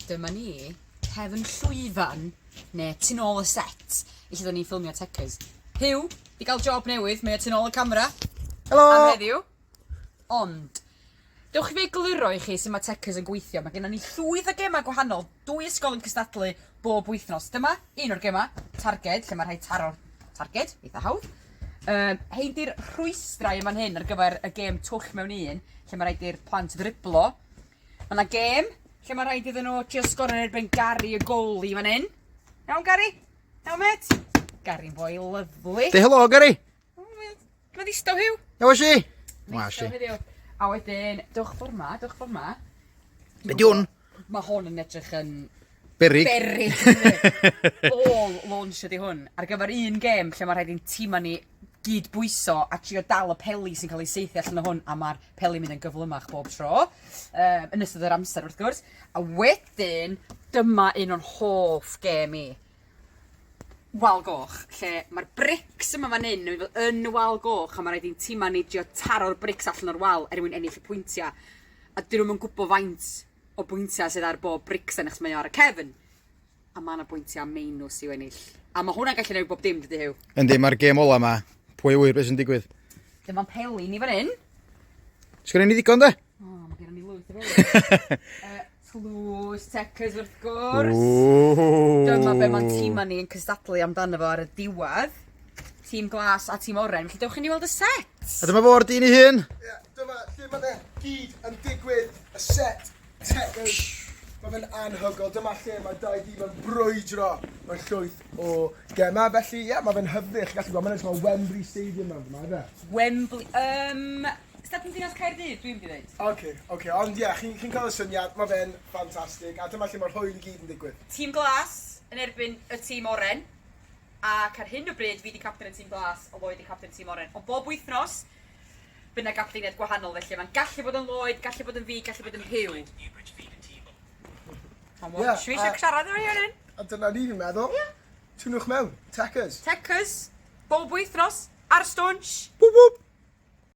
Dyma ni, Cefn Llwyfan, neu tu nôl y set, i lle ni'n ffilmio TEKKERS. Hyw, di gael job newydd, mae o tu nôl y camera. Helo! Am heddiw. Ond, dewch i fi gluro i chi sy'n mae TEKKERS yn gweithio. Mae gennym ni llwyth o gemau gwahanol, 2 ysgol yn cystadlu bob wythnos. Dyma, un o'r gemau, targed, lle mae rhai taro'r targed, eitha hawdd. Hein di'r rhwystrau yma'n hyn ar gyfer y gêm twll mewn un, lle mae rhaid i'r plant ddriblo. Mae yna gêm, lle mae rhaid iddyn nhw just sgorio erbyn Gary y goli fan hyn. Iawn, Gary? Iawn, met? Gary'n boi lyflu. Say hello, Gary. Mae ddistaw hiw. How is she? Ddistaw heddiw. A wedyn, dewch ffordd ma, dewch ffordd ma. Be di hwn? Mae hwn yn edrych yn... Berig. Berig. All launch ydi hwn. Ar gyfer un gêm lle mae rhaid i'n tîma ni gyd bwyso a trio dal y peli sy'n cael ei seithio allan o hwn a mae'r peli mynd yn gyflymach bob tro. Yn ystod yr amser wrth gwrs. A wedyn, dyma un o'n hoff gêm i. Wal goch, lle mae'r brics yma fan hyn yn y wal goch a mae rhaid i'n tîma ni trio taro'r brics allan o'r wal er mwyn ennill y pwyntiau. A dyn nhw'n gwybod faint o bwyntiau sydd ar bob brics yn eich mae o ar y cefn. A mae yna bwyntiau meinws i'w ennill. A mae hwnna'n gallu newid bob dim, dydy Hyw. Yndi, mae'r gêm ola ma. Pwy wyr beth sy'n digwydd? Dyma'n peli ni fan hyn. Sgwren ni ddigon, de? O, mae gen ni lwyth o fel. Tlws, TEKKERS wrth gwrs. Dyma be mae'n tîma ni yn cystadlu amdano fo ar y diwedd. Tîm glas a tîm oren. Felly dewch i ni weld y set. A dyma fo'r dyn i hun. Dyma lle mae gyd yn digwydd y set TEKKERS. Mae fe'n anhygol. Dyma lle mae dau dîm yn brwydro mewn llwyth o gemau. Felly, mae fe'n hyfryd. Chi'n gallu gweld, mae'n edrych Wembley Stadium mewn yma, efe? Wembley... Stadyn dinas Caerdydd, dwi'n mynd i ddweud. Oce. Ond chi'n cael y syniad, mae fe'n ffantastig. A dyma lle mae'r hwyl i gyd yn digwydd. Tîm glas yn erbyn y tîm oren. Ac ar hyn o bryd, fi di captain y tîm glas, o Lloyd di captain y tîm oren. Ond bob wythnos, bydd yna gapteiniad gwahanol felly. Mae'n gallu bod yn Lloyd, gallu bod yn fi, gallu bod yn Hyw. Shwi eisiau siarad o'r hyn? A dyna ni fi'n meddwl. Twnwch mewn. TEKKERS. TEKKERS, bob wythnos, ar Stwnsh. Whoop, whoop.